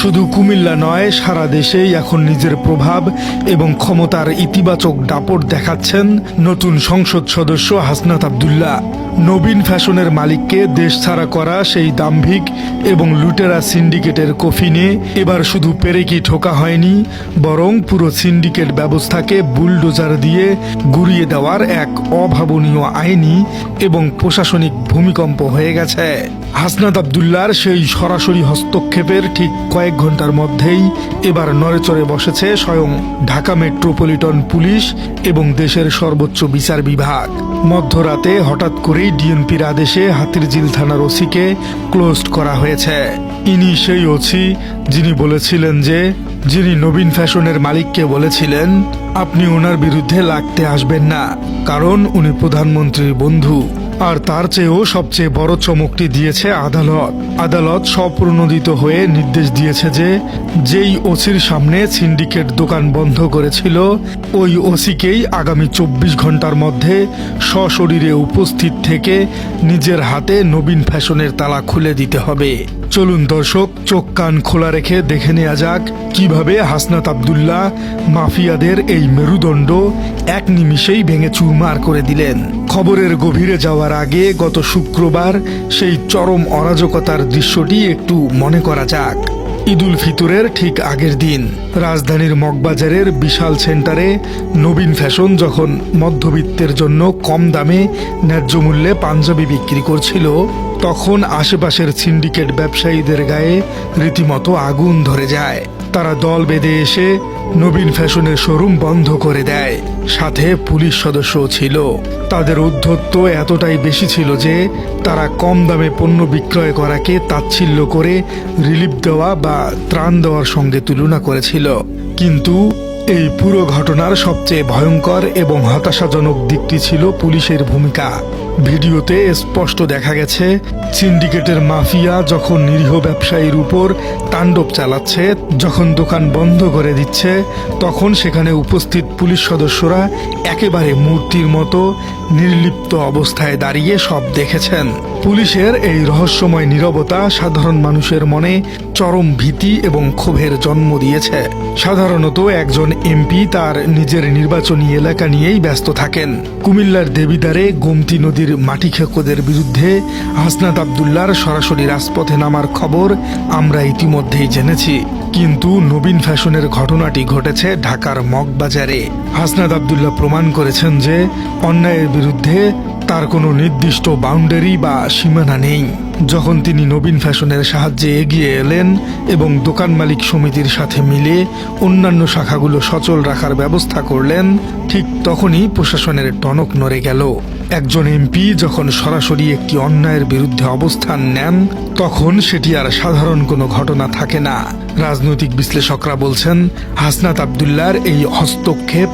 শুধু কুমিল্লা নয়, সারা দেশেই এখন নিজের প্রভাব এবং ক্ষমতার ইতিবাচক দাপট দেখাচ্ছেন নতুন সংসদ সদস্য হাসনাত আব্দুল্লাহ। নবীন ফ্যাশনের মালিককে দেশ ছাড়া করা সেই দাম্ভিক এবং লুটেরা সিন্ডিকেটের কফিনে এবার শুধু পেরেকি ঠোকা হয়নি, বরং পুরো সিন্ডিকেট ব্যবস্থাকে বুলডোজার দিয়ে গুড়িয়ে দেওয়ার এক অভাবনীয় আইনি এবং প্রশাসনিক ভূমিকম্প হয়ে গেছে। হাসনাত আব্দুল্লাহর সেই সরাসরি হস্তক্ষেপের ঠিক কয়েক ঘন্টার মধ্যেই এবার নড়েচড়ে বসেছে স্বয়ং ঢাকা মেট্রোপলিটন পুলিশ এবং দেশের সর্বোচ্চ বিচার বিভাগ। মধ্যরাতে হঠাৎ করেই ডিএমপির আদেশে হাতিরঝিল থানার ওসিকে ক্লোজড করা হয়েছে। ইনি সেই ওসি যিনি বলেছিলেন যিনি নবীন ফ্যাশনের মালিককে বলেছিলেন আপনি ওনার বিরুদ্ধে লাগতে আসবেন না, কারণ উনি প্রধানমন্ত্রীর বন্ধু। আর তার চেয়েও সবচেয়ে বড় চমকটি দিয়েছে আদালত। আদালত স্বপ্রণোদিত হয়ে নির্দেশ দিয়েছে যেই ওসির সামনে সিন্ডিকেট দোকান বন্ধ করেছিল, ওই ওসিকেই আগামী 24 ঘন্টার মধ্যে সশরীরে উপস্থিত থেকে নিজের হাতে নবীন ফ্যাশনের তালা খুলে দিতে হবে। চলুন দর্শক, চোখ কান খোলা রেখে দেখে নেওয়া যাক কিভাবে হাসনাত আব্দুল্লাহ মাফিয়াদের এই মেরুদণ্ড এক নিমিষেই ভেঙে চুরমার করে দিলেন। খবরের গভীরে যাওয়ার আগে গত শুক্রবার সেই চরম অরাজকতার দৃশ্যটি একটু মনে করা যাক। ঈদুল ফিতরের ঠিক আগের দিন রাজধানীর মগবাজারের বিশাল সেন্টারে নবীন ফ্যাশন যখন মধ্যবিত্তের জন্য কম দামে ন্যায্য মূল্যে পাঞ্জাবি বিক্রি করছিল, তখন আশেপাশের সিন্ডিকেট ব্যবসায়ীদের গায়ে রীতিমতো আগুন ধরে যায়। তারা দল বেঁধে এসে নবীন ফ্যাশনের শোরুম বন্ধ করে দেয়। সাথে পুলিশ সদস্যও ছিল। তাদের ঔদ্ধত্য এতটাই বেশি ছিল যে তারা কম দামে পণ্য বিক্রয় করাকে তাচ্ছিল্য করে রিলিফ দেওয়া বা ত্রাণ দেওয়ার সঙ্গে তুলনা করেছিল। কিন্তু এই পুরো ঘটনার সবচেয়ে ভয়ঙ্কর এবং হতাশাজনক দিকটি ছিল পুলিশের ভূমিকা। ভিডিওতে স্পষ্ট দেখা গেছে সিন্ডিকেটের মাফিয়া যখন নিরীহ ব্যবসায়ীর উপর তাণ্ডব চালাচ্ছে, যখন দোকান বন্ধ করে দিচ্ছে, তখন সেখানে উপস্থিত পুলিশ সদস্যরা একেবারে মূর্তির মতো নির্লিপ্ত অবস্থায় দাঁড়িয়ে সব দেখেছেন। পুলিশের এই রহস্যময় নীরবতা সাধারণ মানুষের মনে চরম ভীতি এবং ক্ষোভের জন্ম দিয়েছে। সাধারণত একজন এমপি তার নিজের নির্বাচনী এলাকা নিয়েই ব্যস্ত থাকেন। কুমিল্লার দেবিদ্বারে গোমতী নদীর মাটি খেকোদের বিরুদ্ধে হাসনাত আব্দুল্লাহর সরাসরি রাজপথে নামার খবর আমরা ইতিমধ্যেই জেনেছি। কিন্তু নবীন ফ্যাশনের ঘটনাটি ঘটেছে ঢাকার মগবাজারে। হাসনাত আব্দুল্লাহ প্রমাণ করেছেন যে অন্যায়ের বিরুদ্ধে তার কোনো নির্দিষ্ট বাউন্ডারি বা সীমানা নেই। যখন তিনি নবীন ফ্যাশনের সাহায্যে এগিয়ে এলেন এবং দোকান মালিক সমিতির সাথে মিলে অন্যান্য শাখাগুলো সচল রাখার ব্যবস্থা করলেন, ঠিক তখনই প্রশাসনের টনক নড়ে গেল। একজন এমপি যখন সরাসরি একটি অন্যায়ের বিরুদ্ধে অবস্থান নেন, তখন সেটি আর সাধারণ কোনো ঘটনা থাকে না। রাজনৈতিক বিশ্লেষকরা বলছেন হাসনাত আব্দুল্লাহর এই হস্তক্ষেপ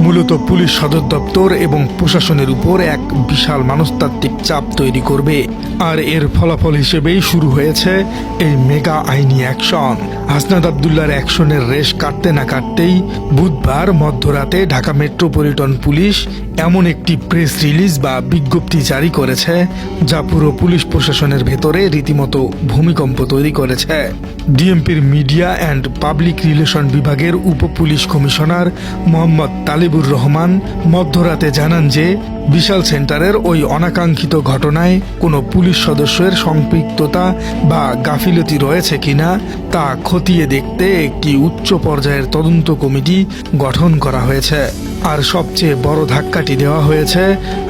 মূলত পুলিশ সদর দপ্তর এবং প্রশাসনের উপর এক বিশাল মনস্তাত্ত্বিক চাপ তৈরি করবে। আর এর ফলাফল হিসেবেই শুরু হয়েছে এই মেগা আইনি অ্যাকশন। হাসনাত আব্দুল্লাহর অ্যাকশনের রেশ কাটতে না কাটতেই বুধবার মধ্যরাতে ঢাকা মেট্রোপলিটন পুলিশ এমন একটি প্রেস রিলিজ বা বিজ্ঞপ্তি জারি করেছে যা পুরো পুলিশ প্রশাসনের ভেতরে রীতিমতো ভূমিকম্প তৈরি করেছে। ডিএমপির মিডিয়া অ্যান্ড পাবলিক রিলেশন বিভাগের উপ পুলিশ কমিশনার মোহাম্মদ তালিবুর রহমান মধ্যরাতে জানান যে বিশাল সেন্টারের ওই অনাকাঙ্ক্ষিত ঘটনায় কোনো পুলিশ সদস্যের সম্পৃক্ততা বা গাফিলতি রয়েছে কিনা তা খতিয়ে দেখতে একটি উচ্চ পর্যায়ের তদন্ত কমিটি গঠন করা হয়েছে। আর সবচেয়ে বড় ধাক্কাটি দেওয়া হয়েছে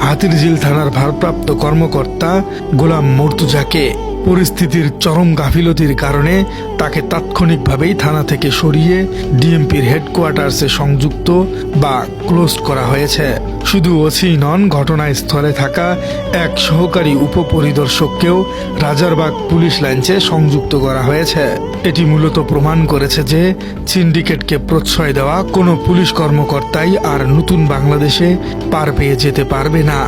হাতিরঝিল থানার ভারপ্রাপ্ত কর্মকর্তা গোলাম মর্তুজাকে। পরিস্থিতির চরম গাফিলতির কারণে তাকে তাৎক্ষণিকভাবেই থানা থেকে সরিয়ে ডিএমপির হেডকোয়ার্টার্সে সংযুক্ত বা ক্লোজ করা হয়েছে। শুধু ওসি নন, ঘটনাস্থলে থাকা এক সহকারী উপপরিদর্শককেও রাজারবাগ পুলিশ লাইনসে সংযুক্ত করা হয়েছে। এটি মূলত প্রমাণ করেছে যে সিন্ডিকেটকে প্রশ্রয় দেওয়া কোনো পুলিশ কর্মকর্তাই আর নতুন বাংলাদেশে পার পেয়ে যেতে পারবে না।